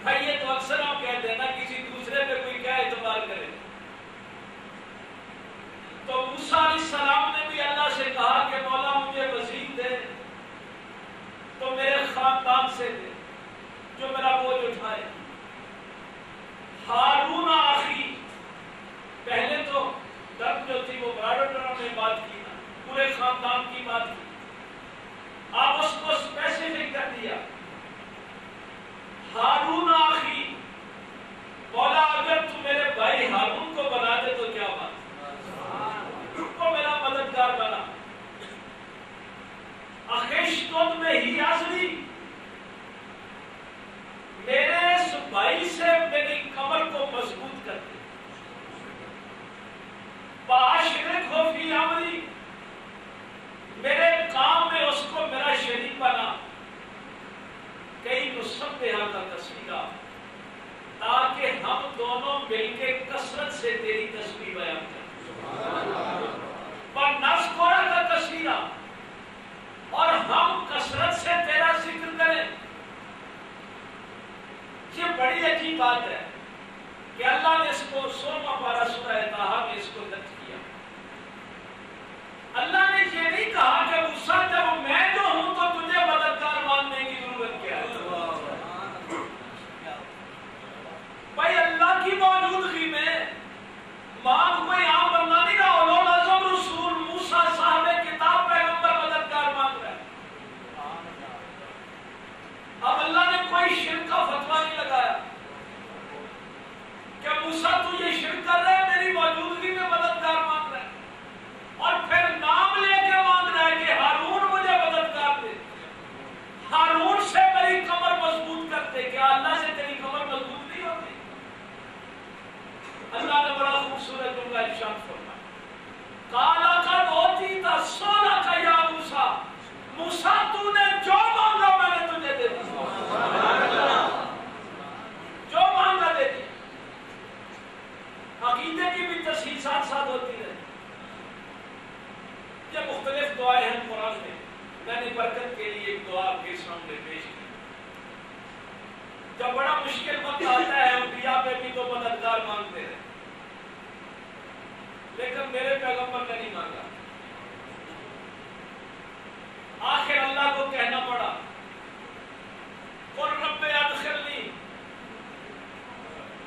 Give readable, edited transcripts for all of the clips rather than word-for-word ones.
بھائی یہ تو اکثر آپ کہتے ہیں نا کسی دوسرے پہ کوئی جو میرا بوجھ اٹھائے. ہارون آخی، پہلے تو درد جو تھی وہ برادر نے بات کی نا، پورے خاندان کی بات کی. آپ اس کو اسپیسیفک کر دیا. ہارون آخی، مولا اگر تو میرے بھائی ہارون کو بنا دے تو کیا بات، تم کو میرا مددگار بنا. اخشتم بہی عضری، میرے اس بھائی سے میری کمر کو مضبوط کر دے. فاشرکہ فی امری، میرے کام میں اس کو میرا شریک بنا. کئی نسبھا کا تصویرہ، تاکہ ہم دونوں مل کے کثرت سے تیری تسبیح بیان کریں. وَنَذْكُرَكَ كَثِيرًا، اور ہم کثرت سے تیرا ذکر کریں. یہ بڑی عجیب بات ہے کہ اللہ نے اس کو 16واں پارہ سورہ طٰہٰ میں اس کو درج کیا. اللہ نے یہ نہیں کہا کہ موسیٰ جب میں جو ہوں تو تجھے مددگار ماننے کی ضرورت کیا ہے. بھائی اللہ کی موجودگی میں مانگ کوئی عام بندہ نہیں رہا. اولو العزم رسول موسیٰ صاحب کتاب پیغمبر مددگار مانگ رہا ہے. اب اللہ نے کوئی شرک کا فتویٰ نہیں لگایا کہ موسیٰ تو یہ شرک کر رہا ہے، میری موجودگی میں مددگار مانگ رہا ہے، اور پھر نام لے کے مانگ رہا ہے کہ ہارون مجھے مددگار دے، ہارون سے میری کمر مضبوط کر دے. کیا اللہ سے تیری کمر مضبوط نہیں ہوتی؟ اللہ نے بڑا خوبصورت جملہ ارشاد فرمایا، قَالَ قَدْ أُوتِيتَ سُؤْلَكَ يَا مُوسَىٰ، موسیٰ تو نے جو مانگا میں نے تجھے دے دیا، جو مانگا دے دیا. عقیدے کی بھی تصحیح ساتھ ساتھ ہوتی ہے. یہ مختلف دعائیں ہیں قرآن میں. میں نے برکت کے لیے ایک دعا آپ کے سامنے پیش کی. جب بڑا مشکل وقت آتا ہے انبیاء پہ بھی تو مددگار مانگتے ہیں، لیکن میرے پیغمبر نے نہیں مانگا. آخر اللہ کو کہنا پڑا، قُلْ رَبِّ أَدْخِلْنِي.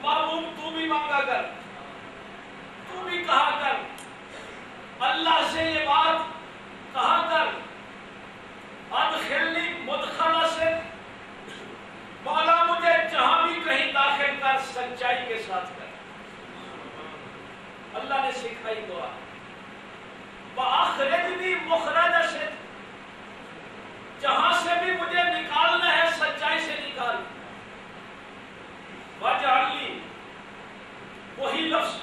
معلوم تو بھی مانگا کر، تو بھی کہا کر، اللہ سے یہ بات کہا کر، ادخلنی مدخل سے، مولا مجھے جہاں بھی کہیں داخل کر سچائی کے ساتھ کر. اللہ نے سکھائی دعا. وَأَخْرِجْنِي مُخْرَجَ صِدْقٍ، جہاں سے بھی مجھے نکالنا ہے سچائی سے نکال. وَاجْعَلْ لِي، وہی لفظ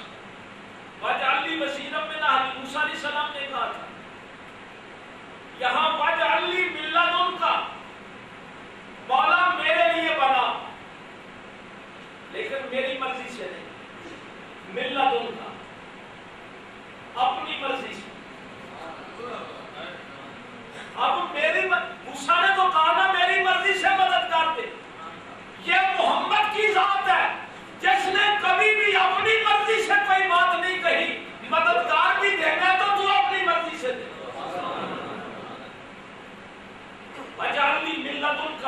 وَاجْعَلْ لِي وَزِيرًا مِنْ أَهْلِي، موسیٰ علیہ السلام نے کہا تھا. یہاں وَاجْعَلْ لِي مِن لَّدُنْكَ، مولا میرے لیے بنا، لیکن میری مرضی سے نہیں، مِن لَّدُنْكَ، اپنی مرضی سے. اب میری موسیٰ نے تو کہا نا میری مرضی سے مددگار دے. یہ محمد کی ذات ہے جس نے کبھی بھی اپنی مرضی سے کوئی بات نہیں کہی. مددگار بھی دینا تو تو اپنی مرضی سے دے. وَاجْعَلْ لِي مِن لَّدُنْكَ،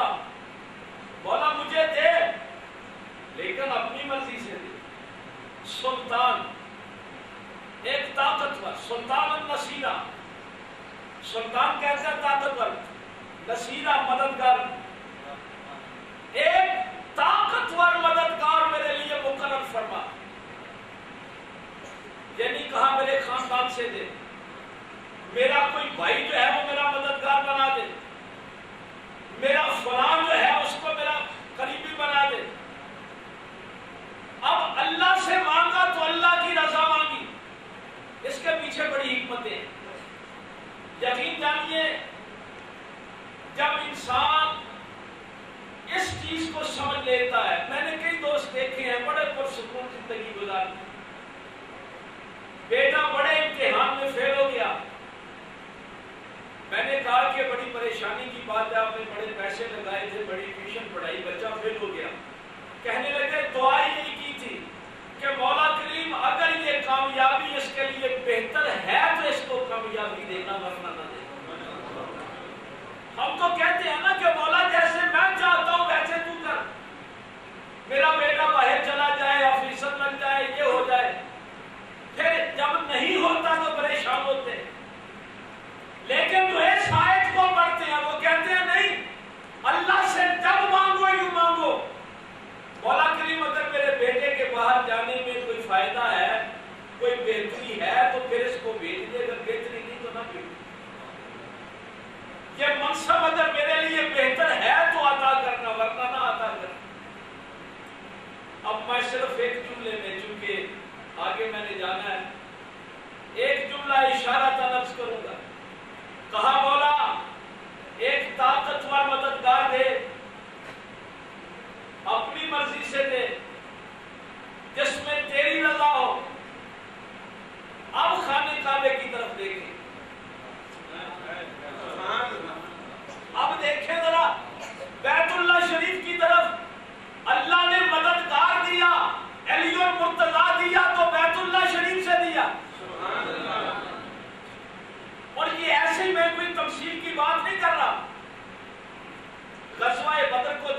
مولا مجھے دے لیکن اپنی مرضی سے دے. سلطان، ایک طاقتور، سلطان النصیرہ، سلطان کہتے ہیں طاقتور، نصیرہ مددگار. ایک طاقتور مددگار میرے لیے مقرر فرما. یہ نہیں کہا میرے خاندان سے دے، میرا کوئی بھائی جو ہے وہ میرا مددگار بنا دے، میرا فلان جو ہے اس کو میرا قریبی بنا دے. اب اللہ سے مانگا تو اللہ کی رضا مانگی. اس کے پیچھے بڑی حکمتیں ہیں. یقین جانیے جب انسان اس چیز کو سمجھ لیتا ہے، میں نے کئی دوست دیکھے ہیں بڑے پرسکون زندگی گزاری، بیٹا بڑے امتحان میں فیل ہو گیا. میں نے کہا کہ بڑی پریشانی کی بات ہے، آپ نے بڑے پیسے لگائے تھے، بڑی ٹیوشن پڑھائی، بچہ فیل ہو گیا. کہنے لگے دعا ہی نہیں کی تھی کہ مولا کریم اگر یہ کامیابی اس کے لیے بہتر ہے تو اس کو کامیابی دینا، ورنہ نہ دینا. ہم تو کہتے ہیں نا کہ مولا جیسے میں چاہتا ہوں ویسے تو کر.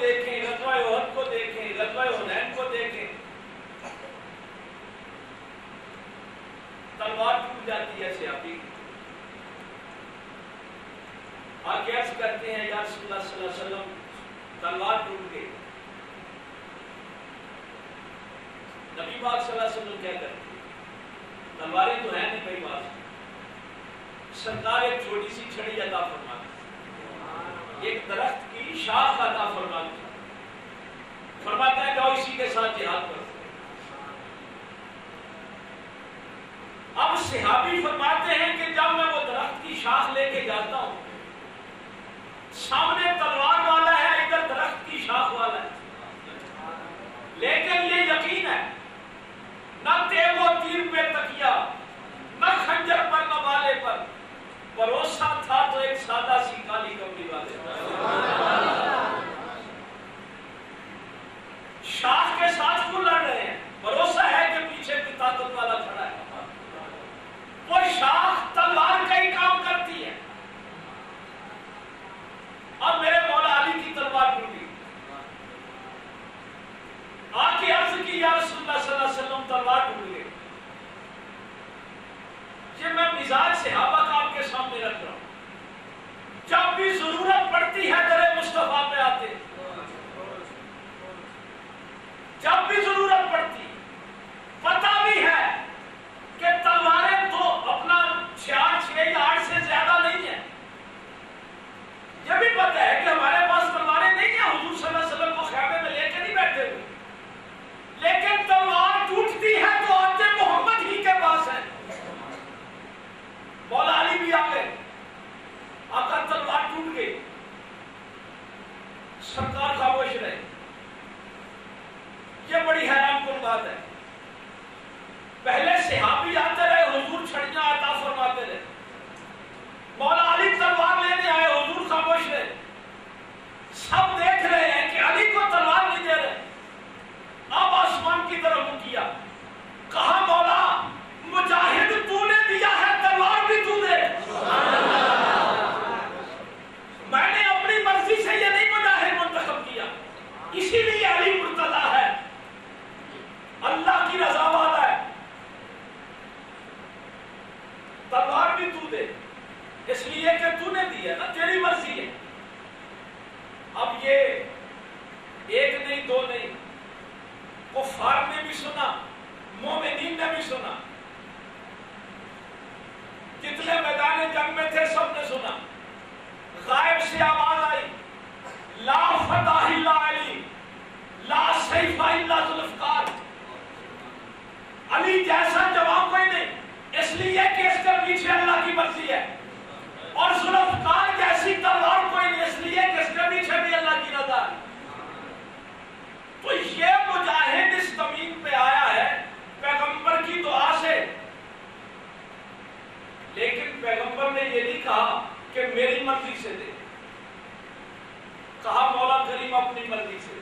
دیکھیں، غزوہ احد کو دیکھیں، غزوہ حنین کو دیکھیں، تلوار ٹوٹ جاتی ہے صحابی کی۔ آگے عرض کرتے ہیں یا رسول اللہ صلی اللہ علیہ وسلم تلوار ٹوٹ گئی، نبی پاک صلی اللہ علیہ وسلم کیا کرتے ہیں؟ تلواریں تو ہیں نہیں بھائی بات، سرکار ایک چھوٹی سی چھڑی عطا فرماتے، ایک درخت کی شاخ عطا فرماتے، فرماتا ہے جاؤ اسی کے ساتھ جہاد کرو۔ اب صحابی فرماتے ہیں کہ جب میں وہ درخت کی شاخ لے کے جاتا ہوں، سامنے تلوار والا ہے، ادھر درخت کی شاخ والا ہے، لیکن یہ یقین ہے نہ تیغ و تیر پہ تکیا، نہ خنجر پر، نہ بالے پر، بھروسہ تھا تو ایک سادہ سی کالی کمری والے۔ شاخ کے ساتھ وہ لڑ رہے ہیں، بھروسہ ہے کہ پیچھے کوئی طاقت والا کھڑا ہے، وہ شاخ تلوار کا ہی کام کرتی ہے۔ اب میرے مولا علی کی تلوار ٹوٹی، آ کے عرض کی یا رسول اللہ صلی اللہ علیہ وسلم تلوار ٹوٹ گئی۔ یہ میں مزاج صحابہ کا آپ کے سامنے رکھ رہا ہوں، جب بھی ضرورت پڑتی ہے در مصطفیٰ پہ آتے، جب بھی ضرورت پڑتی، پتہ بھی ہے کہ تلواریں تو اپنا 6 یا 8 سے زیادہ نہیں ہے، یہ بھی پتہ ہے کہ ہمارے پاس تلواریں نہیں ہیں، حضور صلی اللہ علیہ وسلم کو خیمے میں لے کے نہیں بیٹھے ہوئے، لیکن تلوار ٹوٹتی ہے تو آتے محمد ہی کے پاس ہے۔ مولا علی بھی آ گئے، آ کر تلوار ٹوٹ گئی، سرکار خاموش رہے۔ یہ بڑی حیران کن بات ہے، پہلے صحابی آتے رہے، حضور چھڑیاں عطا فرماتے رہے، مولا علی تلوار لینے آئے، حضور خاموش رہے، سب دیکھ رہے ہیں کہ علی کو تلوار نہیں دے رہے۔ اب آسمان کی طرف کیا، کہا مولا مجاہد تو نے دیا ہے، تلوار بھی تو دے۔ میں نے اپنی مرضی سے یہ نہیں مجاہد منتخب کیا، اسی لیے علی مرتضیٰ ہے، اللہ کی رضا والا ہے، تلوار بھی تو دے، اس لیے کہ تو نے دی ہے نا، تیری مرضی ہے۔ اب یہ ایک نہیں دو نہیں، کفار نے بھی سنا، مومنین نے بھی سنا، جتنے میدان جنگ میں تھے سب نے سنا۔ غائب سے آواز آئی، لا فتح الا علی، لا سیف الا ذوالفقار، علی جیسا جواب کوئی نہیں، اس لیے کہ اس کے پیچھے اللہ کی مرضی ہے، اور ذوالفقار جیسی تلوار کوئی نہیں، اس لیے کہ اس کے پیچھے بھی اللہ کی رضا ہے۔ تو یہ مجاہد اس زمین پہ آیا ہے پیغمبر کی دعا سے، لیکن پیغمبر نے یہ نہیں کہا کہ میری مرضی سے دے، کہا مولا کریم اپنی مرضی سے۔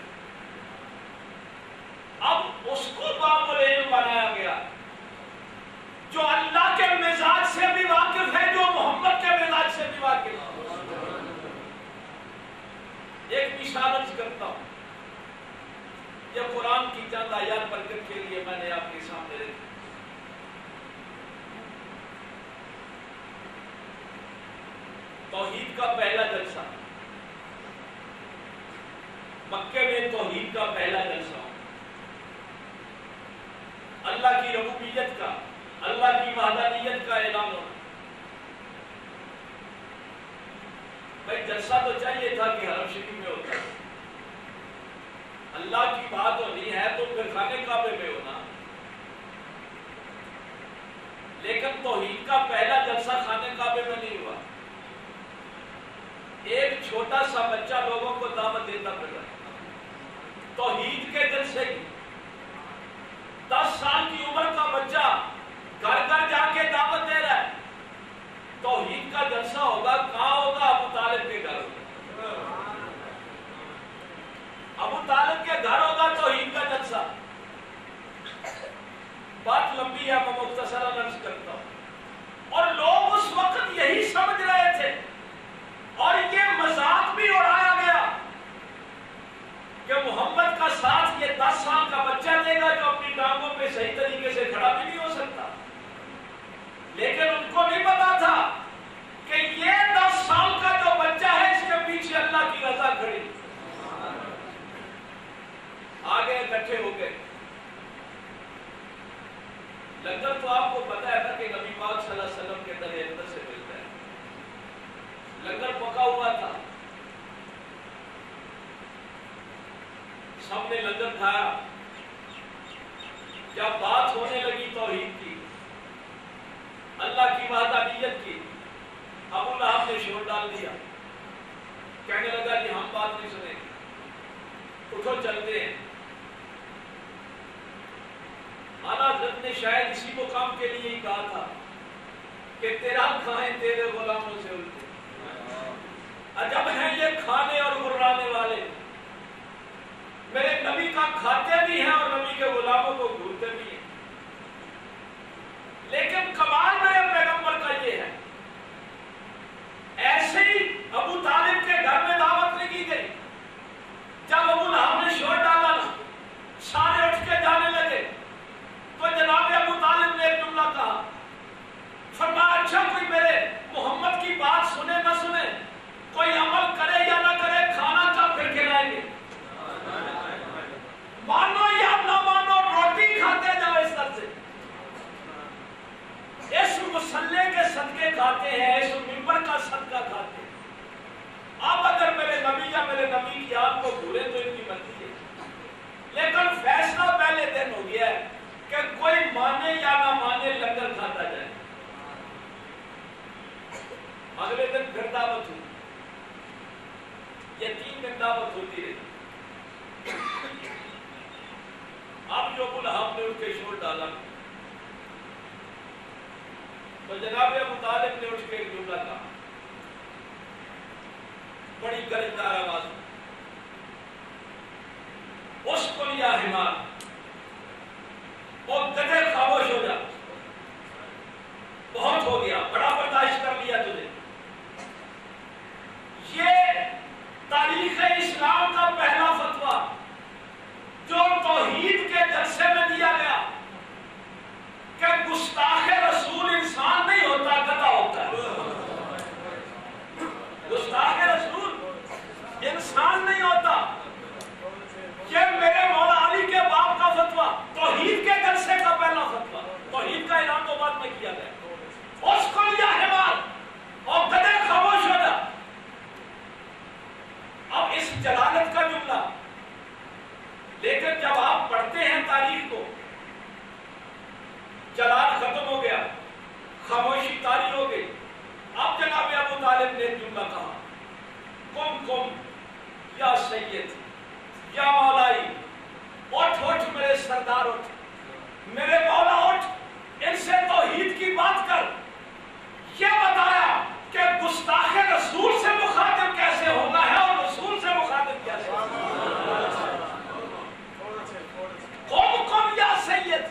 اب اس کو باب العلم بنایا گیا جو اللہ کے مزاج سے بھی واقف ہے، جو محمد کے مزاج سے بھی واقف ہے۔ ایک مثال عرض کرتا ہوں، یہ قرآن کی چند آیات برکت کے لیے میں نے آپ کے سامنے رکھی۔ توحید کا پہلا جلسہ، مکے میں توحید کا پہلا جلسہ، اللہ کی ربوبیت کا، اللہ کی وحدانیت کا اعلان ہونا۔ بھائی جلسہ تو چاہیے تھا کہ حرم شریف میں ہوتا، اللہ کی بات ہونی ہے تو پھر خانے کعبے میں ہونا، لیکن توحید کا پہلا جلسہ خانے کعبے میں نہیں ہوا۔ ایک چھوٹا سا بچہ لوگوں کو دعوت دیتا پھر رہا ہے، توحید کے جلسے کی، 10 سال کی عمر کا بچہ گھر گھر جا کے دعوت دے رہا ہے۔ توحید کا جلسہ ہوگا کہاں ہوگا؟ ابو طالب کے گھر ہوگا، ابو طالب کے گھر ہوگا توحید کا جلسہ۔ بات لمبی ہے، میں مختصراً عرض کرتا ہوں۔ اور لوگ اس وقت یہی سمجھ رہے تھے، اور یہ مذاق بھی اڑایا گیا 10 سال کا بچہ لے گا جو اپنی ٹانگوں پہ صحیح طریقے سے کھڑا بھی نہیں ہو سکتا. لیکن ان کو نہیں پتا تھا کہ یہ 10 سال کا جو بچہ ہے اس کے پیچھے اللہ کی رضا کھڑی. آگے اکٹھے ہو گئے. لنگر تو آپ کو پتا ہے نا کہ نبی پاک صلی اللہ علیہ وسلم کے درے اندر سے ملتا ہے. لنگر پکا ہوا تھا, سب نے لنگر کھایا. جب بات ہونے لگی توحید کی, اللہ کی وحدانیت کی, ابو لہب نے شور ڈال دیا. کہنے لگا کہ ہم بات نہیں سنیں گے, اٹھو چلتے ہیں. اعلیٰ حضرت نے شاید اسی مقام کے لیے ہی کہا تھا کہ تیرا کھائیں تیرے غلاموں سے الٹے. عجب ہیں یہ کھانے اور گرانے والے, میرے نبی کا کھاتے بھی ہیں اور نبی کے غلاموں کو گھورتے بھی ہیں. لیکن کمال میرے پیغمبر کا یہ ہے, ایسے ہی ابو طالب کے گھر میں دعوت نہیں کی گئی. جب ابو لہب نے شور ڈالا سارے اٹھ کے جانے لگے تو جناب ابو طالب نے ایک جملہ کہا, فرمایا اچھا کوئی میرے محمد کی بات سنے نہ سنے, کوئی عمل کرے یا نہ کرے, کھانا کب پھر کھلائیں گے, مانو یا نہ مانو روٹی کھاتے جاؤ. اس طرح سے اس مصلے کے صدقے کھاتے ہیں, اس منبر کا صدقہ کھاتے ہیں. اب اگر میرے نبی یا میرے نبی کی آپ کو بھولے تو ان کی مرضی ہے, لیکن فیصلہ پہلے دن ہو گیا ہے کہ کوئی مانے یا نہ مانے لنگر کھاتا جائے. اگلے دن پھر دعوت ہوئی, یہ 3 دن دعوت ہوتی رہی. اب جو ابو لہب نے ان کے شور ڈالا تو جناب ابو طالب نے اٹھ کے ایک جملہ کہا بڑی گرجدار آواز میں, اس کو یا حمار, وہ گدھے خاموش ہو جا, بہت ہو گیا, بڑا برداشت کر لیا تجھے. یہ تاریخ اسلام کا پہلا فتویٰ جو توحید کے جلسے میں دیا گیا کہ گستاخ رسول انسان نہیں ہوتا, گدھا ہوتا ہے. گستاخ رسول انسان نہیں ہوتا. یہ میرے مولا علی کے باپ کا فتویٰ, توحید کے جلسے کا پہلا فتویٰ. توحید کا اعلان تو بعد میں کیا گیا. اس کو یا حمار اور گدھے خاموش ہو جا. اب اس جلالت کا جملہ, لیکن جب آپ پڑھتے ہیں تاریخ کو, جلال ختم ہو گیا, خاموشی طاری ہو گئی. اب جناب ابو طالب نے ایک جملہ کہا, کم کم یا سید یا مولائی, اٹھ اٹھ میرے سردار اٹھ, میرے مولا اٹھ, ان سے توحید کی بات کر. یہ بتایا کہ گستاخ رسول سے مخاطب کیسے ہونا ہے اور رسول سے مخاطب کیسے ہونا ہے. قوم قوم یا سید,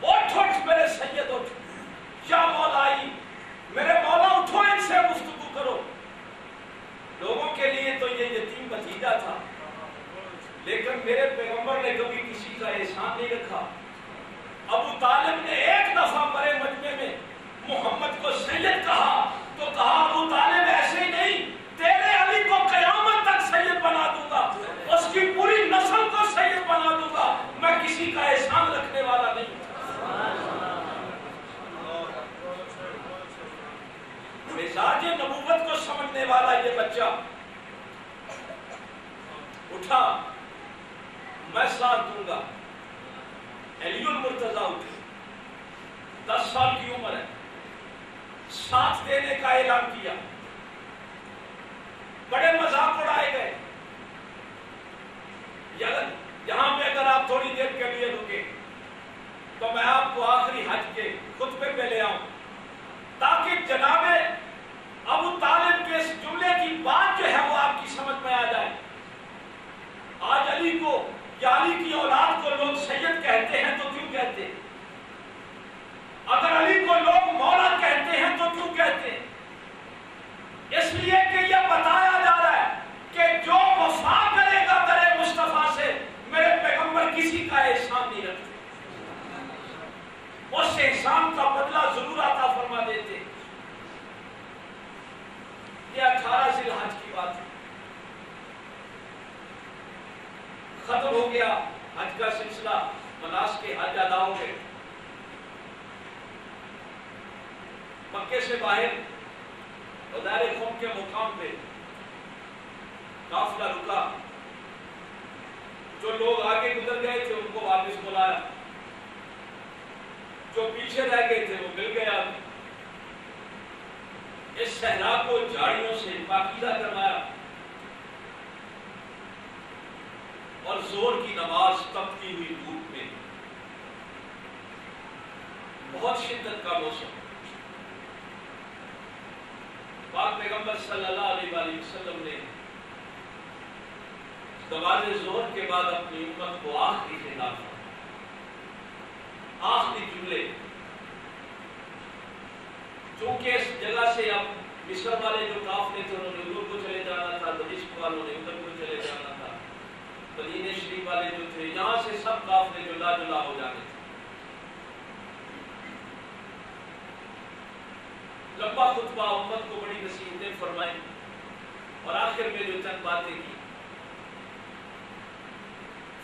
اٹھ اٹھ میرے سید اٹھ, یا مولائی میرے مولا اٹھو, ان سے گفتگو کرو. لوگوں کے لیے تو یہ یتیم بھتیجا تھا, لیکن میرے پیغمبر نے کبھی کسی کا احسان نہیں رکھا. ابو طالب نے ایک دفعہ بڑے مجمع میں محمد کو سید کہا تو کہا ابو طالب ایسے ہی نہیں, تیرے علی کو قیامت تک سید بنا دوں گا, اس کی پوری نسل کو سید بنا دوں گا, میں کسی کا احسان رکھنے والا نہیں. مزاج نبوت کو سمجھنے والا یہ بچہ اٹھا, میں ساتھ دوں گا. علی المرتضیٰ اٹھے, 10 سال کی عمر ہے, ساتھ دینے کا اعلان کیا. بڑے مذاق اڑائے گئے. یہاں پہ اگر آپ تھوڑی دیر کے لیے رکیں تو میں آپ کو آخری حج کے خطبے پہ لے آؤں, تاکہ جناب ابو طالب کے اس جملے کی بات جو ہے وہ آپ کی سمجھ میں آ جائے. آج علی کو یا علی کی اولاد کو لوگ سید کہتے ہیں تو کیوں کہتے ہیں؟ اگر علی کو لوگ مولا کہتے ہیں تو کیوں کہتے ہیں؟ اس لیے کہ یہ بتایا جا رہا ہے کہ جو وفا کرے گا در مصطفیٰ سے, میرے ختم ہو گیا حج کا سلسلہ، مناسک کے حج ادا ہو گئے. مکے سے باہر غدیر قوم کے مقام پہ قافلہ رکا. جو لوگ آگے گزر گئے تھے ان کو واپس بلایا، جو پیچھے رہ گئے تھے وہ مل گیا. اس صحرا کو جھاڑیوں سے پاکیزہ کروایا اور زور کی نماز تپتی ہوئی دھوپ میں، بہت شدت کا موسم. پاک پیغمبر صلی اللہ علیہ وآلہ وسلم نے نماز ظہر کے بعد اپنی امت کو آخری خطاب فرمایا، آخری جملے. چونکہ اس جگہ سے اب مصر والے جو قافلے تھے انہوں نے ادھر کو چلے جانا تھا، دمشق والوں نے ادھر کو چلے جانا تھا، مدینہ شریف والے جو تھے یہاں سے سب قافلے جدا جدا ہو جانے تھے. لمبا خطبہ، امت کو بڑی نصیحتیں فرمائی اور آخر میں جو چند باتیں کی،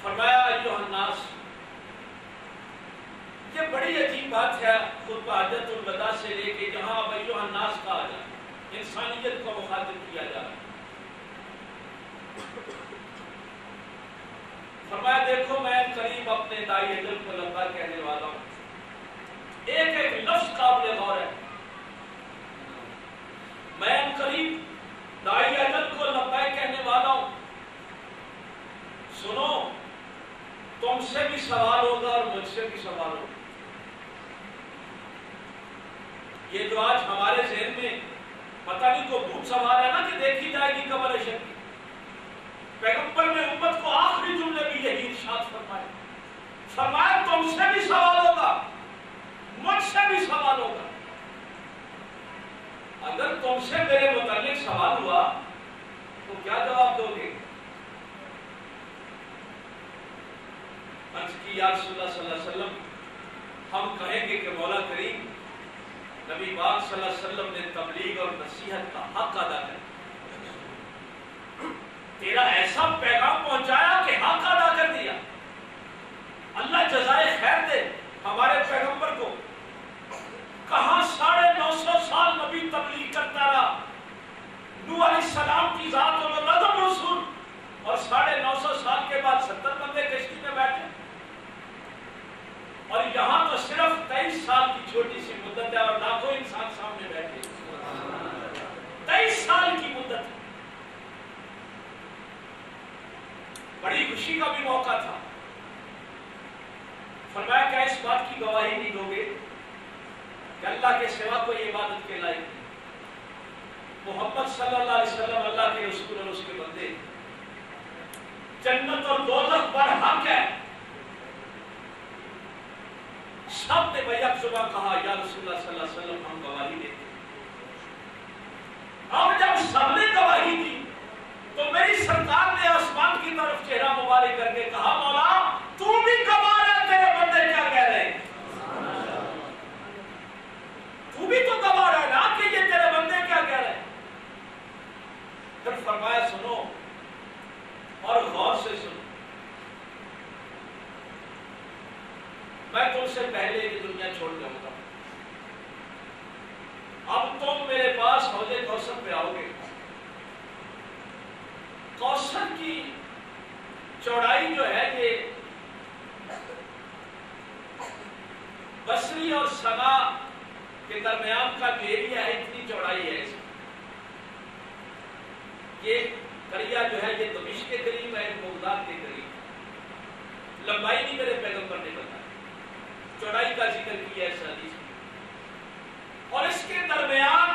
فرمایا ایھا الناس. یہ بڑی عجیب بات ہے خطبہ حجۃ الوداع سے لے کے جہاں اب ایھا الناس کہا جائے، انسانیت کو مخاطب کیا جا رہا ہے. فرمایا دیکھو میں قریب اپنے دائی اجل کو لبا کہنے والا ہوں. ایک ایک لفظ قابل غور ہے. میں قریب دائی اجل کو لبا کہنے والا ہوں. سنو، تم سے بھی سوال ہوگا اور مجھ سے بھی سوال ہوگا. یہ جو آج ہمارے ذہن میں پتہ نہیں کو بھوت سوال ہے نا کہ دیکھی جائے گی قبر اشر کی، پیغمبر نے امت کو آخری جملے بھی یہی ارشاد فرمایا. فرمایا تم سے بھی سوال ہوگا، مجھ سے بھی سوال ہوگا. اگر تم سے میرے متعلق سوال ہوا تو کیا جواب دو گے؟ عرض کی یا رسول اللہ صلی اللہ علیہ وسلم، ہم کہیں گے کہ مولا کریم نبی پاک صلی اللہ علیہ وسلم نے تبلیغ اور نصیحت کا حق ادا کیا، تیرا ایسا پیغام پہنچایا کہ حق ادا کر دیا. اللہ جزائے خیر دے ہمارے پیغمبر کو. کہاں 950 سال نبی تبلیغ کرتا رہا، نوح علیہ السلام کی ذات اور نظم رسول، اور 950 سال کے بعد 70 بندے کشتی میں بیٹھے. اور یہاں تو صرف 23 سال کی چھوٹی سی مدت ہے اور لاکھوں انسان سامنے بیٹھے. 23 سال کی مدت ہے. بڑی خوشی کا بھی موقع تھا. فرمایا کیا اس بات کی گواہی نہیں دو گے کہ اللہ کے سوا کوئی عبادت کے لائق نہیں، محمد صلی اللہ علیہ وسلم اللہ کے رسول اور اس کے بندے، جنت اور دوزخ برحق ہے. سب نے بیک زباں کہا یا رسول اللہ صلی اللہ علیہ وسلم ہم گواہی دیتے. اب جب سب نے گواہی دی تو میری سرکار نے آسمان کی طرف چہرہ مبارک کر کے کہا مولا تو بھی گواہ ہے، تیرے بندے کیا کہہ رہے ہیں؟ تو بھی تو گواہ ہے نا کہ یہ تیرے بندے کیا کہہ رہے ہیں. پھر فرمایا سنو اور غور سے سنو، میں تم سے پہلے یہ دنیا چھوڑ جاؤں گا. اب تم میرے پاس حوض کوثر پہ آؤ گے. کوثر کی چوڑائی جو ہے یہ بصری اور صنع کے درمیان کا جو ایریا ہے اتنی چوڑائی ہے. اس یہ دریا جو ہے یہ دمشق کے قریب ہے، بغداد کے قریب. لمبائی نہیں میرے پیغمبر نے بتائی، چوڑائی کا ذکر کیا ہے اس حدیث میں. اور اس کے درمیان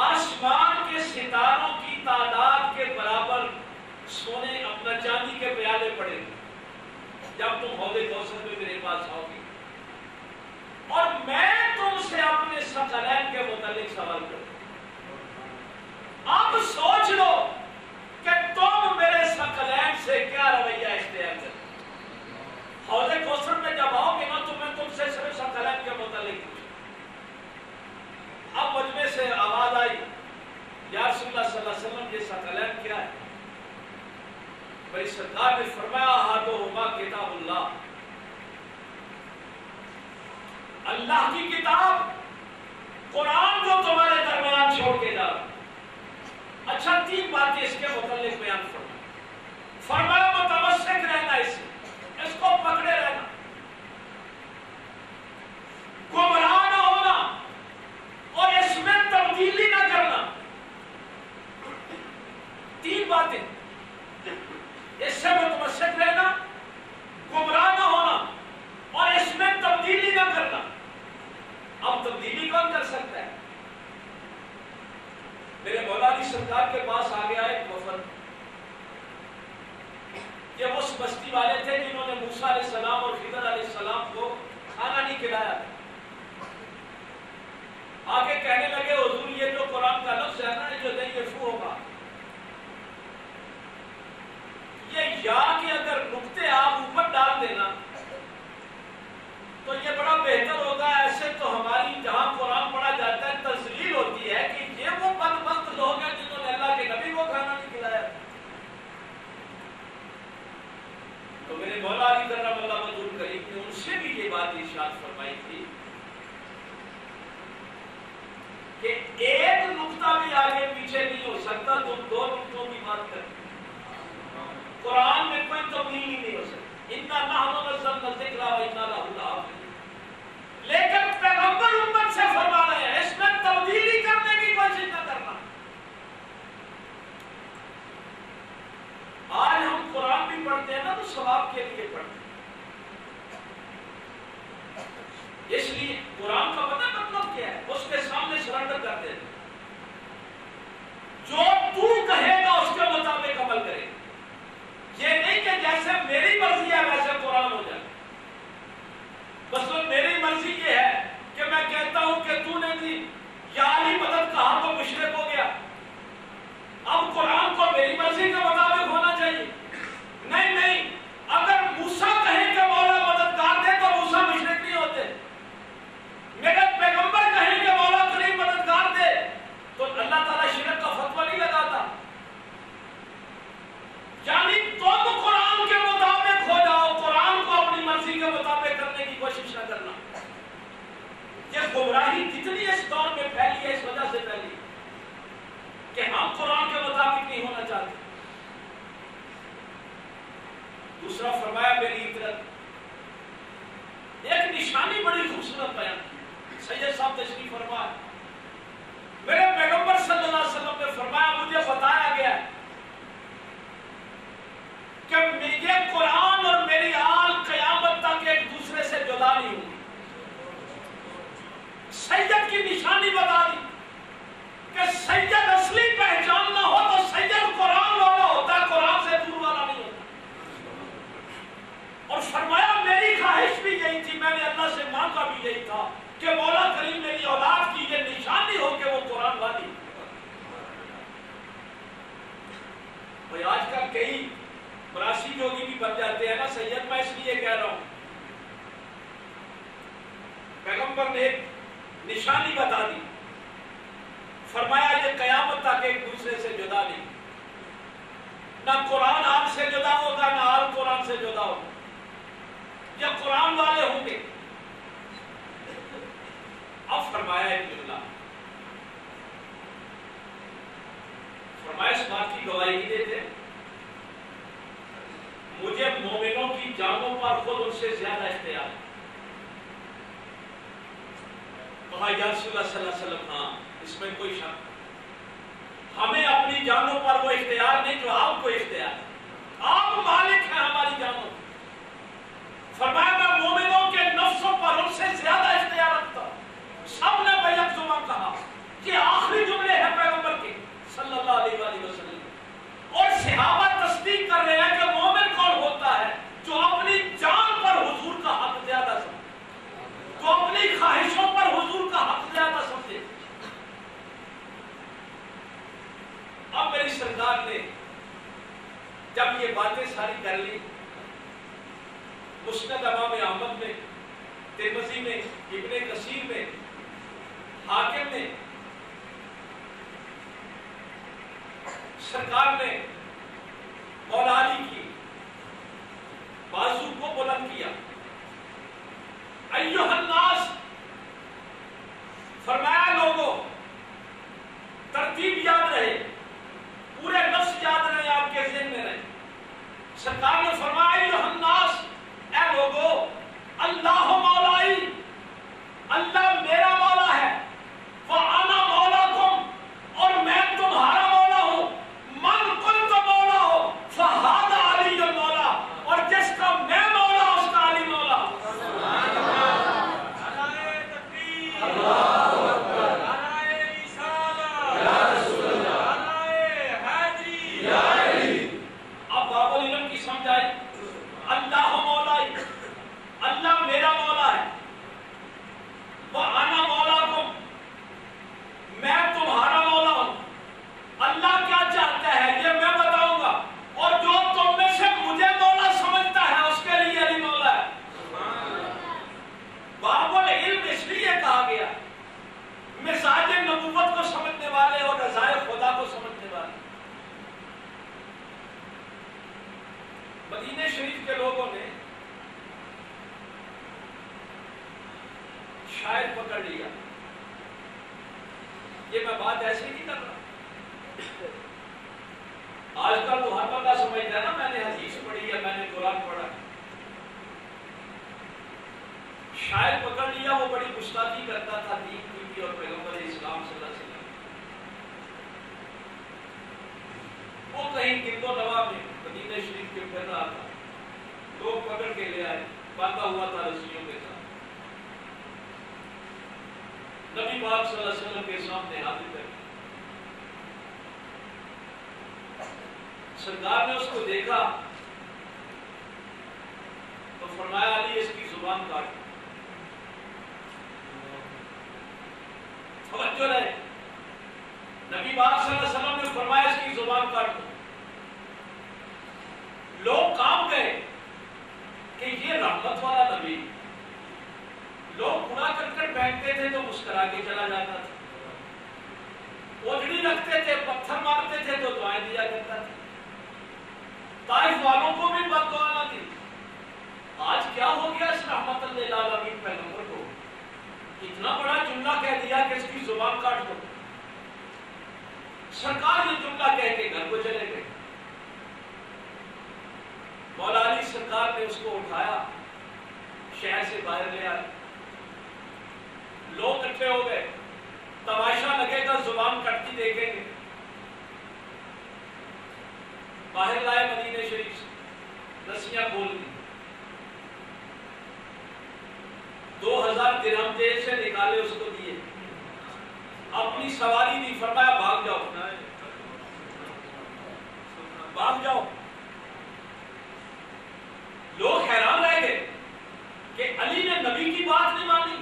آسمان کے ستاروں کی تعداد کے برابر سونے اپنا چاندی کے پیالے پڑے گے جب تم حوض کوثر میں میرے پاس آؤ گے. اور میں تم سے اپنے ثقلین کے متعلق سوال کروں. اب سوچ لو کہ تم میرے ثقلین سے کیا رویہ اختیار کرو. حوض کوثر میں جب آؤ گے نا تو میں تم سے صرف ثقلین کے متعلق پوچھوں. اب مجمع سے آواز آئی یا رسول اللہ صلی اللہ علیہ وسلم یہ ثقلین کیا ہے؟ میری سرکار نے فرمایا ہاتھوہما کتاب اللہ، اللہ کی کتاب قرآن جو تمہارے درمیان چھوڑ کے جا رہا۔ اچھا 3 باتیں اس کے متعلق بیان فرمایا متمسک رہنا، اس کو پکڑے رہنا، گمراہ نہ ہونا اور اس میں تبدیلی نہ کرنا۔ 3 باتیں، اس سے متمسک رہنا، گمراہ نہ ہونا اور اس میں تبدیلی نہ کرنا۔ اب تبدیلی کون کر سکتا ہے؟ میرے مولا علی سرکار کے پاس آ گیا ایک وفد، یہ اس بستی والے تھے جنہوں نے موسیٰ علیہ السلام اور خضر علیہ السلام کو کھانا نہیں کھلایا۔ آگے کہنے لگے حضور یہ جو قرآن کا لفظ ہے نا جو نہیں یہ فو ہوگا، یہ یا کہ اگر نقطے آپ اوپر ڈال دینا تو یہ بڑا بہتر ہوگا۔ ایسے تو ہماری جہاں قرآن پڑھا جاتا ہے تذلیل ہوتی ہے کہ یہ وہ بدبخت لوگ ہیں جنہوں نے اللہ کے نبی کو کھانا نہیں کھلایا۔ تو میرے مولا علی کرم اللہ وجہہ کریم نے ان سے بھی یہ بات ارشاد فرمائی تھی کہ ایک نقطہ بھی آگے پیچھے نہیں ہو سکتا، تم 2 نقطوں کی بات کرتے۔ قرآن میں کوئی تبدیلی نہیں ہو سکتی، اِنَّا نَحْنُ نَزَّلْنَا الذِّکْرَ وَإِنَّا لَهُ لَحَافِظُونَ۔ لیکن پیغمبر امت سے فرما رہے ہیں اس میں تبدیلی کرنے کی کوشش نہ کرنا۔ آج ہم قرآن بھی پڑھتے ہیں نا تو ثواب کے لیے پڑھتے ہیں، اس لیے قرآن کا پتہ مطلب کیا ہے، اس کے سامنے سرنڈر کر دیتے، جو تو کہے گا اس کے مطابق عمل کرے، یہ نہیں کہ جیسے میری مرضی ہے ویسے قرآن ہو جائے۔ بس میری مرضی یہ ہے کہ میں کہتا ہوں کہ تو نے دی یا علی مدد کہا تو مشرک ہو گیا، اب قرآن کو میری مرضی کے مطابق ہونا چاہیے۔ نہیں، اگر موسیٰ کہے کہ مولا مددگار دے تو موسیٰ مشرک نہیں ہوتے، میرے پیغمبر کہیں کہ مولا کریم مددگار دے تو اللہ تعالیٰ شرک کا فتویٰ نہیں لگاتا۔ یعنی تم قرآن کے مطابق ہو جاؤ، قرآن کو اپنی مرضی کے مطابق کرنے کی کوشش نہ کرنا۔ یہ گمراہی کتنی اس دور میں پھیلی ہے، اس وجہ سے پھیلی کہ ہم قرآن کے مطابق نہیں ہونا چاہتے۔ دوسرا فرمایا میری اطرت، ایک نشانی بڑی خوبصورت بیان کی، سید صاحب تشریف فرمائے، میرے پیغمبر صلی اللہ علیہ وسلم نے فرمایا مجھے بتایا گیا کہ یہ قرآن اور میری آل قیامت تک ایک دوسرے سے جدا نہیں ہوگی۔ سید کی نشانی بتا دی کہ سید اصلی پہچان نہ ہو تو سید قرآن والا ہوتا ہے، قرآن سے دور والا نہیں ہوتا۔ اور فرمایا میری خواہش بھی یہی تھی، میں نے اللہ سے مانگا بھی یہی تھا کہ مولا کریم میری اولاد کی یہ نشانی ہو کہ وہ قرآن والی۔ بھائی آج کل کئی براسی جوگی بھی بن جاتے ہیں نا سید، میں اس لیے کہہ رہا ہوں پیغمبر نے ایک نشانی بتا دی، فرمایا یہ قیامت تک ایک دوسرے سے جدا نہیں، نہ قرآن آپ سے جدا ہوگا نہ آپ قرآن سے جدا ہوگا، یہ قرآن والے ہوں گے۔ اب فرمایا ایک جملہ، فرمایا اس بات کی گواہی نہیں دیتے، مجھے مومنوں کی جانوں پر خود ان سے زیادہ اختیار ہے۔ کہا یا رسول اللہ صلی اللہ علیہ وسلم ہاں اس میں کوئی شک، ہمیں اپنی جانوں پر وہ اختیار نہیں جو آپ کو اختیار ہے، آپ مالک ہیں ہماری جانوں۔ فرمایا میں مومنوں کے نفسوں پر ان سے زیادہ اختیار رکھتا ہوں۔ سب نے بیک زبان کہا، یہ آخری جملے ہیں پیغمبر کے صلی اللہ علیہ وآلہ وسلم، اور صحابہ تصدیق کر رہے ہیں کہ مومن کون ہوتا ہے جو اپنی جان پر حضور کا حق زیادہ سمجھے، جو اپنی خواہشوں پر حضور کا حق زیادہ سمجھے۔ اب میری سرکار نے جب یہ باتیں ساری کر لی، مسند امام احمد میں، ترمذی میں، ابن کثیر میں، حاکم میں، سرکار نے مولا علی کی سرکار نے فرمایا ایھا الناس، اے لوگو، اللہ مولائی، اللہ میرا مولا ہے، وَأَنَا مَوْلَاكُمْ، اور میں تمہارا مولا ہوں، مَنْ كُنْتُ مَوْلَاهُ فَهَذَا عَلِيٌّ الْمَوْلَا، اور جس کا میں مولا اس کا علی مولا۔ اب باب العلم کی سمجھ آئی؟ اللہ مولائی، اللہ میرا مولا ہے، وَأَنَا مَوْلَاكُمْ، میں تمہارا مولا ہوں۔ اللہ کیا چاہتا ہے یہ میں بتاؤں گا، اور جو تم میں سے مجھے مولا سمجھتا ہے اس کے لیے علی مولا ہے۔ باب العلم اس لیے کہا گیا، مزاج نبوت کو سمجھنے والے اور رضائے خدا کو سمجھنے والے۔ مدینہ شریف کے لوگوں نے شاعر پکڑ لیا، یہ میں بات ایسے نہیں کر رہا، آج کل تو ہر بندہ سمجھتا ہے نا میں نے حدیث پڑھی ہے، میں نے قرآن پڑھا۔ شاعر پکڑ لیا، وہ بڑی گستاخی کرتا تھا دین کی اور پیغمبر اسلام صلی اللہ علیہ وسلم۔ وہ کہیں گرد و نواح میں مدینہ شریف کے پھر رہا تھا، لوگ پکڑ کے لے آئے، باندھا ہوا تھا رسیوں کے ساتھ، نبی پاک صلی اللہ علیہ وسلم کے سامنے حاضر کر دیا۔ سرکار نے اس کو دیکھا تو فرمایا علی اس کی زبان کاٹ۔ توجہ رہے، نبی پاک صلی اللہ علیہ وسلم نے فرمایا اس کی زبان کاٹ دو۔ لوگ کام گئے کہ یہ رحمت والا نبی، لوگ کوڑا کرکٹ پھینکتے تھے تو مسکرا کے چلا جاتا تھا، اوجڑی رکھتے تھے، پتھر مارتے تھے تو دعائیں دیا کرتا تھا، طائف والوں کو بھی بد دعا نہ دی۔ آج کیا ہو گیا اس رحمت للعالمین پیغمبر کو؟ اتنا بڑا جملہ کہہ دیا کہ اس کی زبان کاٹ دو۔ سرکار یہ جملہ کہہ کے گھر کو چلے گئے۔ مولا علی سرکار نے اس کو اٹھایا، شہر سے باہر لے آئے، لوگ اکٹھے ہو گئے، تماشا لگے گا، زبان کٹتی دیکھیں گے۔ باہر لائے مدینہ شریف سے، رسیاں کھول دی، 2000 درہم جیب سے نکالے اس کو دیے، اپنی سواری دی، فرمایا بھاگ جاؤ، بھاگ جاؤ۔ لوگ حیران رہ گئے کہ علی نے نبی کی بات نہیں مانی۔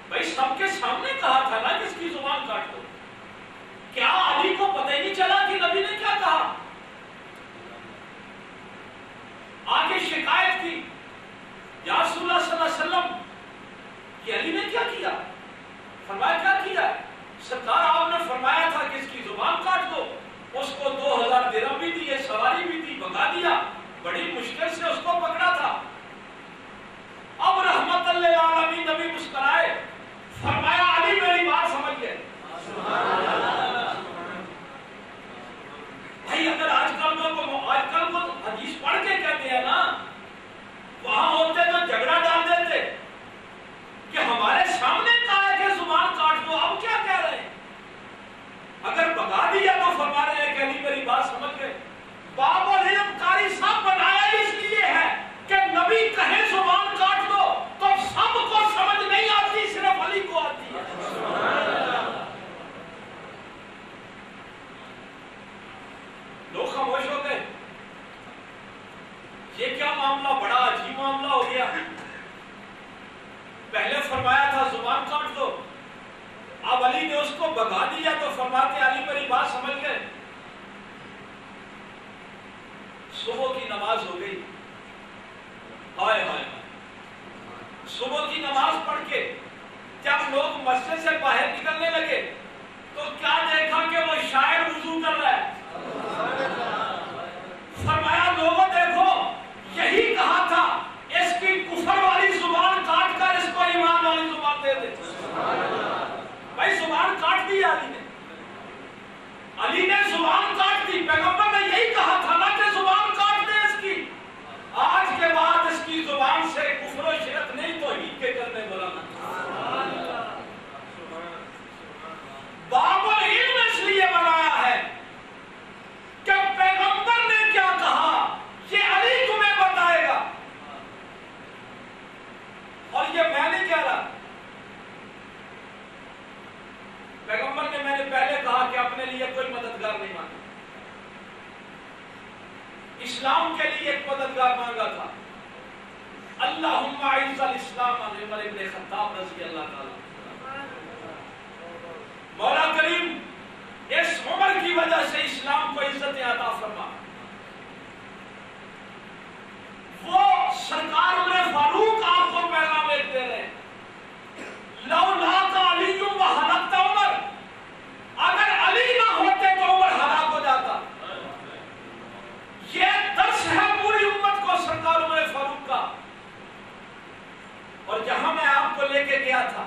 بھائی سب کے سامنے کہا تھا نا کہ اس کی زبان کاٹ دو، کیا علی کو پتہ ہی نہیں چلا کہ نبی نے کیا کہا؟ آگے شکایت کی، یا رسول اللہ صلی اللہ علیہ وسلم کہ علی نے کیا کیا؟ فرمایا کیا کیا؟ سرکار آپ نے فرمایا تھا کہ اس کی زبان کاٹ دو، اس کو 2000 درہم بھی دیے، سواری بھی دی، بھگا دیا، بڑی مشکل سے اس کو پکڑا تھا۔ اب رحمت للعالمین نبی مسکرائے، فرمایا علی میری بات سمجھ گئے۔ بھائی اگر آج کل کو حدیث پڑھ کے کہتے ہیں نا، وہاں ہوتے تو جھگڑا ڈال دیتے کہ ہمارے سامنے کہا ہے کہ زبان کاٹ دو، اب کیا کہہ رہے ہیں؟ اگر بگا دیا تو فرما رہے ہیں کہ علی میری بات سمجھ گئے۔ باب العلم قاری صاحب بنایا اس لیے ہے کہ نبی کہے زبان کاٹ دو تو سب کو سمجھ نہیں آتی، صرف علی کو آتی ہے۔ لوگ خاموش ہو گئے، یہ کیا معاملہ، بڑا عجیب معاملہ ہو گیا۔ پہلے فرمایا تھا زبان کاٹ دو، اب علی نے اس کو بگا دیا تو فرماتے علی میری بات سمجھ گئے۔ صبح کی نماز ہو گئی، ہائے ہائے، صبح کی نماز پڑھ کے جب لوگ مسجد سے باہر نکلنے لگے تو کیا دیکھا کہ وہ شاعر وضو کر رہا ہے۔ اسلام کے لیے ایک مددگار مانگا تھا، اللہم اعز الاسلام، عمر ابن خطاب رضی اللہ تعالیٰ۔ مولا کریم اس عمر کی وجہ سے اسلام کو عزت عطا فرما۔ وہ سرکار عمر فاروق آپ کو پیغام دے رہے ہیں، لولاک علی وہلکت عمر، اگر علی نہ ہوتے تو عمر ہلاک ہو جاتا۔ یہ درس ہے پوری امت کو سرکار عمر فاروق کا۔ اور جہاں میں آپ کو لے کے گیا تھا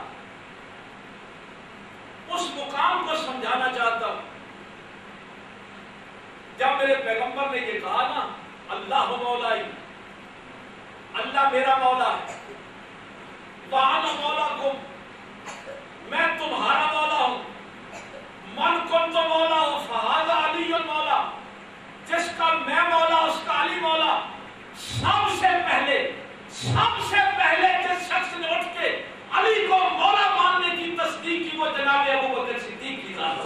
اس مقام کو سمجھانا چاہتا ہوں۔ جب میرے پیغمبر نے یہ کہا نا، اللہ مولائی، اللہ میرا مولا ہے، وَأَنَا مَوْلَاكُمْ، میں تمہارا مولا ہوں، من كنت مولا فَهَذَا عَلِيٌّ مولا، جس کا میں مولا اس کا علی مولا۔ سب سے پہلے جس شخص نے اٹھ کے علی کو مولا ماننے کی تصدیق کی وہ جناب ابو بکر صدیق کی ذات۔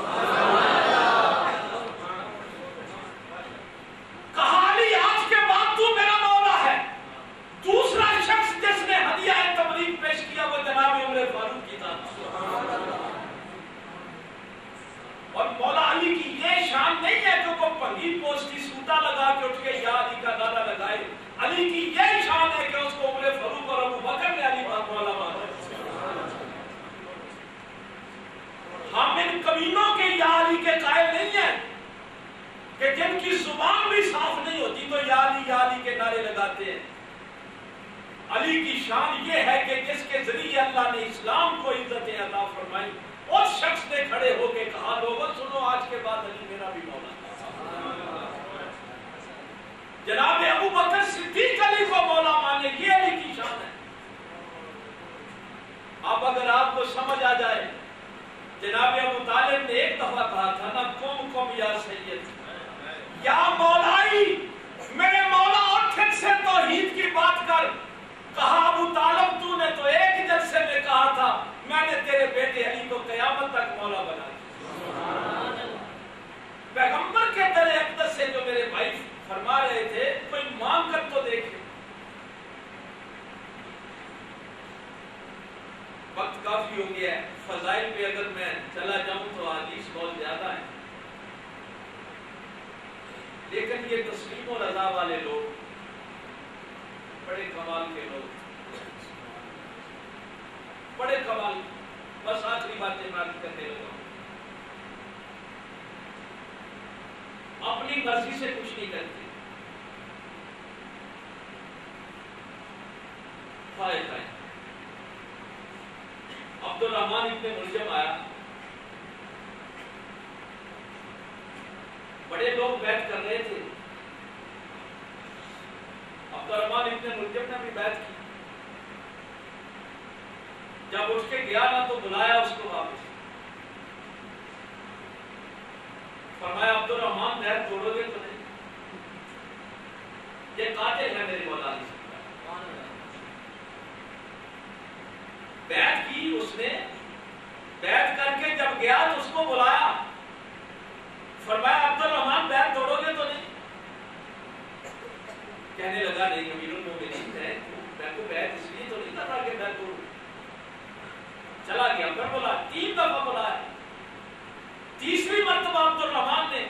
کہا علی آج کے بعد تو میرا مولا ہے۔ دوسرا شخص جس نے ہدیہ تبریک پیش کیا وہ جناب عمر فاروق کی ذات۔ اور مولا علی کی یہ شان نہیں ہے کہ وہ پنگی پوسٹی سوٹا لگا کے اٹھ کے یا علی کا نعرہ لگائے۔ علی کی یہ شان ہے کہ اس کو عمر فاروق اور ابو بکر نے علی کا مولا مانا۔ ہم ان کمینوں کے یا علی کے قائل نہیں ہیں کہ جن کی زبان بھی صاف نہیں ہوتی تو یا علی کے نعرے لگاتے ہیں۔ علی کی شان یہ ہے کہ جس کے ذریعے اللہ نے اسلام کو عزت عطا فرمائی، اس شخص نے کھڑے ہو کے کہا لوگوں سنو آج کے بعد علی میرا بھی مولا۔ جناب ابو بکر صدیق علی کو مولا مانے، یہ علی کی شان ہے۔ اب اگر آپ کو سمجھ آ جائے، جناب ابو طالب نے ایک دفعہ کہا تھا نا، قم یا سید، یا مولائی، میرے مولا اور پھر سے توحید کی بات کر۔ کہا ابو طالب تو نے تو ایک جلسے میں کہا تھا میں نے تیرے بیٹے علی کو قیامت تک مولا بنا دیا۔ پیغمبر کے در اقدس سے جو میرے بھائی فرما رہے تھے کوئی مانگ کر تو دیکھے۔ وقت کافی ہو گیا ہے، فضائل پہ اگر میں چلا جاؤں تو حدیث بہت زیادہ ہے، لیکن یہ تسلیم و رضا والے لوگ بڑے کمال کے لوگ، بڑے کمال۔ بس آخری باتیں میں کرنے لگا ہوں۔ اپنی مرضی سے کچھ نہیں کرتے، فائدہ ہے۔ عبد الرحمن ابن ملجم آیا، بڑے لوگ بیعت کر رہے تھے، عبد الرحمن ابن ملجم نے بھی بیعت کی۔ جب اٹھ کے گیا نا تو بلایا اس کو واپس، فرمایا عبد الرحمن بیعت توڑو گے تو نہیں؟ یہ قاتل ہے میرے مولا علی سے۔ بیعت کی اس نے، بیعت کر کے جب گیا تو اس کو بلایا، فرمایا عبد الرحمن بیعت توڑو گے تو نہیں؟ کہنے لگا نہیں امیر المومنین ہے، میں کو بیعت اس لیے تو نہیں کر رہا کہ بیعت توڑوں۔ چلا گیا، پھر بولا، 3 دفعہ بلایا۔ تیسری مرتبہ عبد الرحمن نے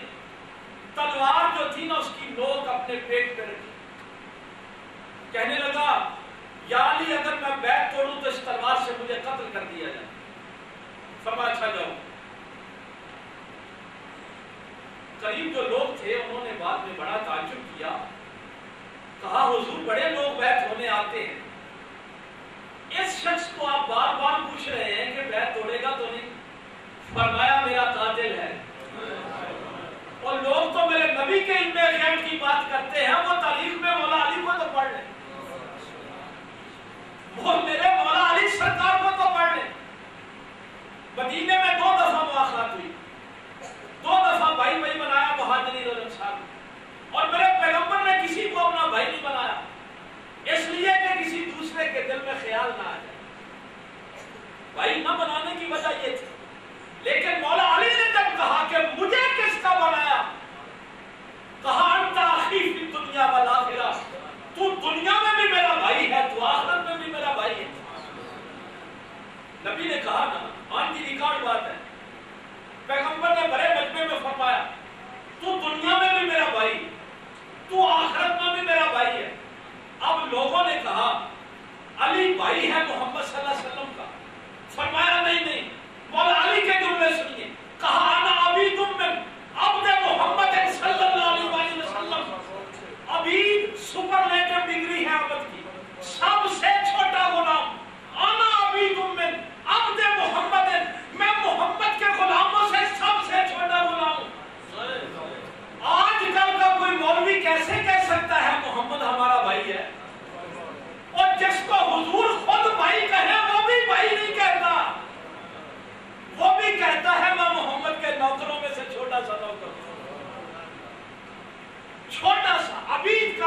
تلوار جو تھی نا اس کی نوک اپنے پیٹ پہ رکھی، کہنے لگا یا علی اگر میں بیعت توڑوں تو اس تلوار سے مجھے قتل کر دیا جائے۔ فرمایا اچھا جاؤ۔ قریب جو لوگ تھے انہوں نے بعد میں بڑا تعجب کیا، کہا حضور بڑے لوگ بیعت ہونے آتے ہیں، اس شخص کو آپ بار بار پوچھ رہے ہیں کہ بیعت توڑے گا تو نہیں؟ فرمایا میرا قاتل ہے۔ اور لوگ تو میرے نبی کے علم غیب کی بات کرتے ہیں، وہ تاریخ میں مولا علی کو تو پڑھ لیں، وہ میرے مولا علی سرکار کو تو پڑھ لیں۔ مدینے میں 2 دفعہ مواخات ہوئی، 2 دفعہ بھائی بھائی بنایا مہاجرین اور انصار، اور میرے پیغمبر نے کسی کو اپنا بھائی نہیں بنایا، اس لیے کہ کسی دوسرے کے دل میں خیال نہ آ جائے۔ بھائی نہ بنانے کی وجہ یہ تھی، لیکن مولا علی نے جب کہا کہ مجھے کس کا بنایا، کہا انت اخی فی الدنیا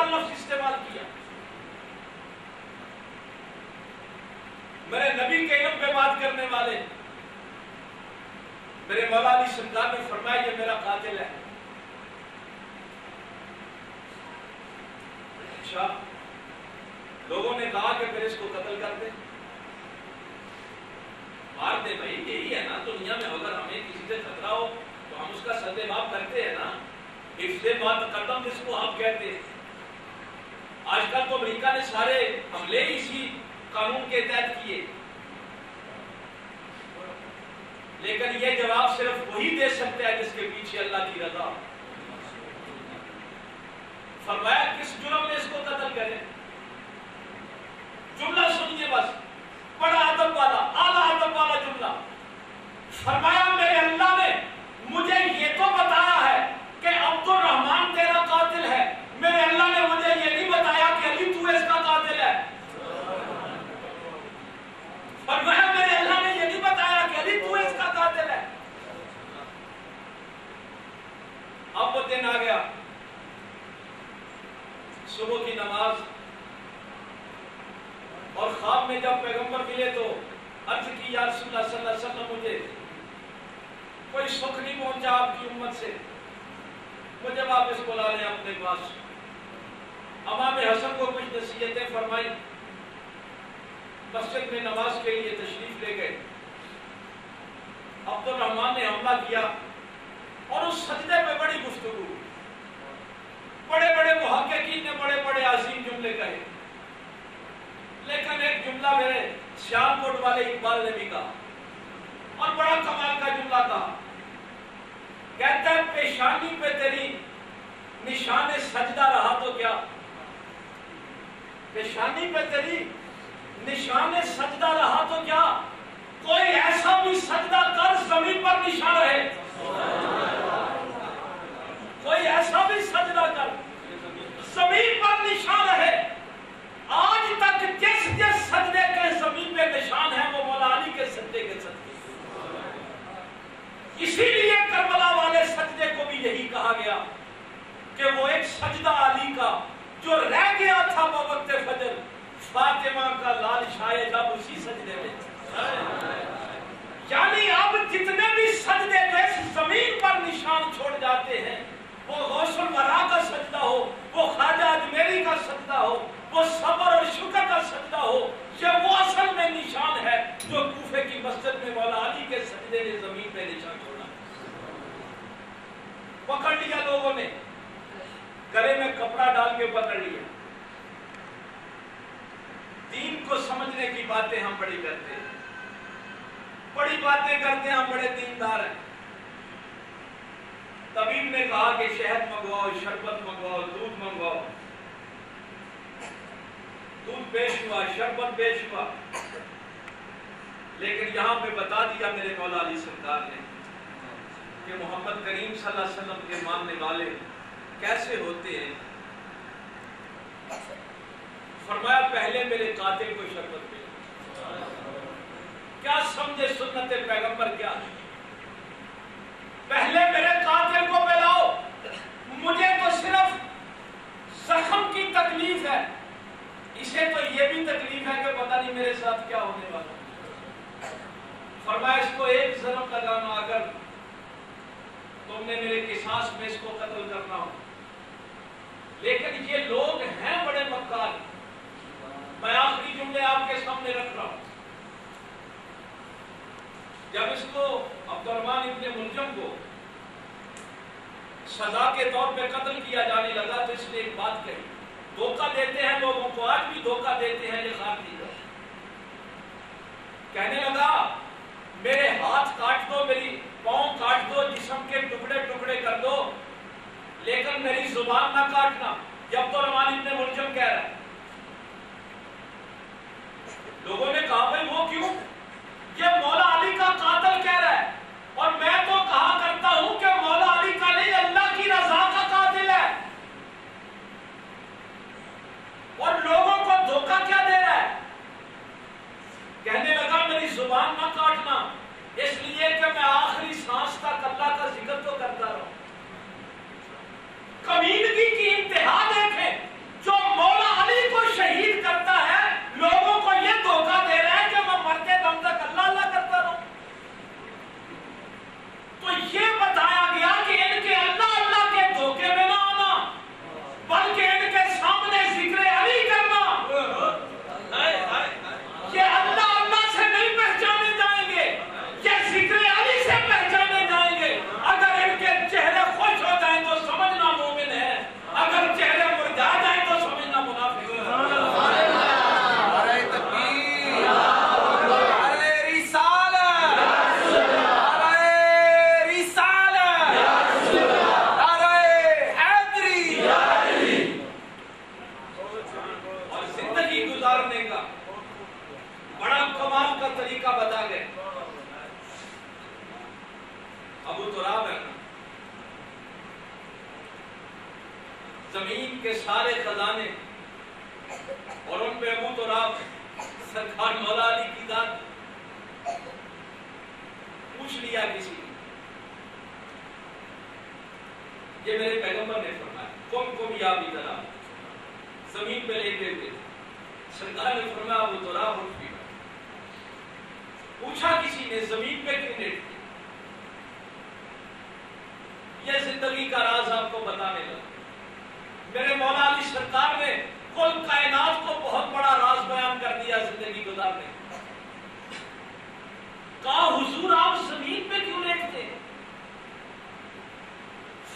بار لفظ استعمال کیا. میرے نبی کے علم پہ بات کرنے والے میرے مولا علی سرکار نے فرمایا یہ میرا قاتل ہے. اچھا لوگوں نے کہا کہ پھر اس کو قتل کر دیں, مار دے بھائی, یہی ہے نا دنیا میں اگر ہمیں کسی سے خطرہ ہو تو ہم اس کا سد باب کرتے ہیں نا. حفظ ما تقدم جس کو آپ کہتے ہیں. آج کل تو امریکہ نے سارے حملے اسی قانون کے تحت کیے, لیکن یہ جواب صرف وہی دے سکتا ہے جس کے پیچھے اللہ کی رضا. فرمایا کس جرم میں اس کو قتل کرے. جملہ سنیے بس, بڑا ادب والا, اعلیٰ ادب والا جملہ. فرمایا میرے اللہ نے مجھے یہ تو بتایا ہے کہ عبد الرحمان تیرا قاتل ہے, میرے اللہ نے مجھے یہ نہیں بتایا کہ علی تو اس کا قاتل ہے. فرمایا میرے اللہ نے یہ نہیں بتایا کہ علی تو اس کا قاتل ہے. اب وہ دن آ گیا, صبح کی نماز, اور خواب میں جب پیغمبر ملے تو عرض کی یا رسول اللہ صلی اللہ علیہ وسلم مجھے کوئی سکھ نہیں پہنچا آپ کی امت سے, مجھے واپس بلا لیں اپنے پاس. امام حسن کو کچھ نصیحتیں فرمائی, مسجد میں نماز کے لیے تشریف لے گئے. عبد الرحمان نے حملہ کیا اور اس سجدے پہ بڑی گفتگو, بڑے بڑے محققین نے بڑے بڑے عظیم جملے کہے, لیکن ایک جملہ میرے سیال کوٹ والے اقبال نے بھی کہا اور بڑا کمال کا جملہ کہا. کہتا ہے پیشانی پہ تیری نشان سجدہ رہا تو کیا, پیشانی پہ تیری نشان سجدہ رہا تو کیا, کوئی ایسا بھی سجدہ کر زمین پر نشان رہے. کوئی ایسا بھی سجدہ کر زمین پر نشان رہے. آج تک جس جس سجدے کے زمین پہ نشان ہے وہ مولا علی کے سجدے کے صدقے. اسی لیے کربلا والے سجدے کو بھی یہی کہا گیا کہ وہ ایک سجدہ علی کا جو رہ گیا تھا بوقت فجر, فاطمہ کا لال شاید اب اسی سجدے میں. یعنی اب جتنے بھی سجدے جو اس زمین پر نشان چھوڑ جاتے ہیں, وہ غوث الورا کا سجدہ ہو, وہ خواجہ اجمیری کا سجدہ ہو, وہ صبر اور شکر کا سجدہ ہو, یہ وہ اصل میں نشان ہے جو کوفے کی مسجد میں مولا علی کے سجدے نے زمین پہ نشان چھوڑا. پکڑ لیا لوگوں نے, گلے میں کپڑا ڈال کے پکڑ لیا. دین کو سمجھنے کی باتیں ہم بڑی کرتے ہیں, بڑی باتیں کرتے ہیں, ہم بڑے دیندار ہیں. طبیب نے کہا کہ شہد منگواؤ, شربت منگواؤ, دودھ منگواؤ. دودھ پیش ہوا, شربت پیش ہوا, لیکن یہاں پہ بتا دیا میرے مولا علی سرکار نے کہ محمد کریم صلی اللہ علیہ وسلم کے ماننے والے کیسے ہوتے ہیں. فرمایا پہلے میرے قاتل کو شربت پلاؤ. کیا سمجھے سنت پیغمبر کیا ہے؟ پہلے میرے قاتل کو پلاؤ. مجھے تو صرف زخم کی تکلیف ہے, اسے تو یہ بھی تکلیف ہے کہ پتہ نہیں میرے ساتھ کیا ہونے والا. فرمایا اس کو ایک ضرب لگانا, اگر تم نے میرے قصاص میں اس کو قتل کرنا ہو. لیکن یہ لوگ ہیں بڑے مکار. میں آخری جملے آپ کے سامنے رکھ رہا ہوں. جب اس کو عبد الرحمان ابن ملجم کو سزا کے طور پہ قتل کیا جانے لگا تو اس نے ایک بات کہی. دھوکہ دیتے ہیں لوگوں کو, آج بھی دھوکہ دیتے ہیں یہ خارجی لوگ. کہنے لگا میرے ہاتھ کاٹ دو, میری پاؤں کاٹ دو, جسم کے ٹکڑے ٹکڑے کر دو, لیکن میری زبان نہ کاٹنا. یہ عبد الرحمان ابن ملجم کہہ رہا ہے. لوگوں نے کہا بھائی وہ کیوں؟ یہ مولا علی کا قاتل کہہ رہا ہے, اور میں تو کہا کرتا ہوں کہ مولا علی کا نہیں اللہ کی رضا کا قاتل ہے. اور لوگوں کو دھوکہ کیا دے رہا ہے؟ کہنے لگا میری زبان نہ کاٹنا, اس لیے کہ میں آخری سانس تک اللہ کا ذکر تو کرتا رہوں. کمینگی کی انتہا دیکھیں زمین کے سارے خزانے اور ان پہ ابو تراب سرکار مولا علی کی ذات پوچھ لیا کسی نے، یہ میرے پیغمبر نے فرمایا کم یا بھی ذرا زمین پہ لیٹے ہوئے تھے، سرکار نے فرمایا ابو تراب اٹھ بھی پوچھا کسی نے زمین پہ کیوں لیٹتے؟ یہ زندگی کا راز آپ کو بتانے لگا۔ میرے مولا علی سرکار نے کل کائنات کو بہت بڑا راز بیان کر دیا زندگی گزارنے۔ کہا حضور آپ زمین پہ کیوں لیٹتے؟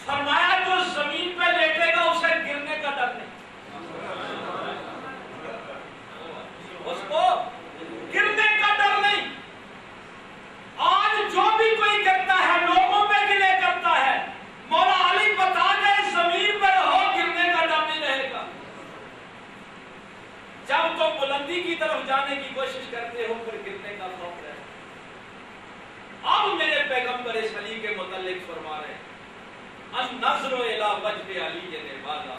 فرمایا جو زمین پہ لیٹے گا اسے گرنے کا ڈر نہیں، اس کو گرنے کا ڈر نہیں۔ آج جو بھی کوئی کرتا ہے لوگوں پہ گرے کرتا ہے، مولا علی بتا گئے زمین پہ رہو، گرنے کا ڈر نہیں رہے گا۔ جب تم بلندی کی طرف جانے کی کوشش کرتے ہو پھر گرنے کا خوف رہے۔ اب میرے پیغمبر اس علی کے متعلق فرما رہے ہیں النظر الی وجہ علی عبادہ،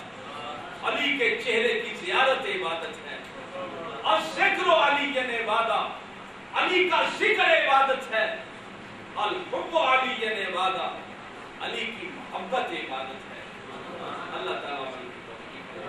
علی کے چہرے کی زیارت عبادت ہے، الذکر علی عبادہ، علی کا ذکر عبادت ہے، الحب علی عبادہ، علی کی محبت عبادت ہے۔ اللہ تعالیٰ علی کی توفیق دے۔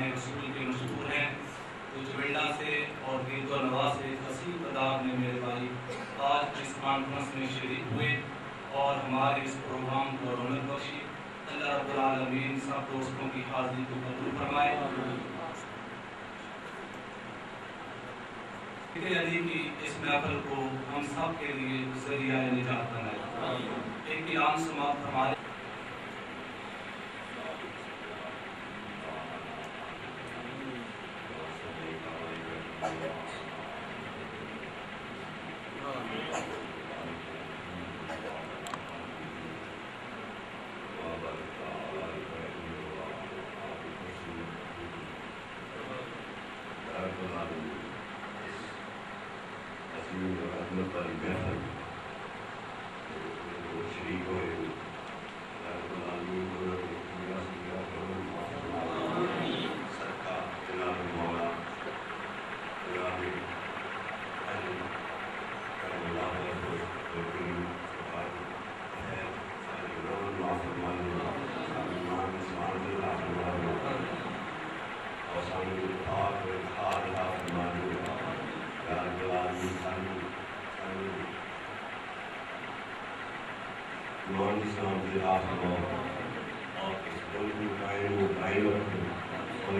ماہ رسول کے مشہور ہیں، تو چویلڈا سے اور دید و نواز سے کثیر تعداد میں میرے بھائی آج اس کانفرنس میں شریک ہوئے اور ہمارے اس پروگرام کو رونق بخشی۔ اللہ رب العالمین سب دوستوں کی حاضری کو قبول فرمائے۔ علی کی اس محفل کو ہم سب کے لیے ذریعہ نجات بنائے۔ ایک کلام سماعت فرمائے۔ اور اس ملک میں قائم و دائم رکھیں اور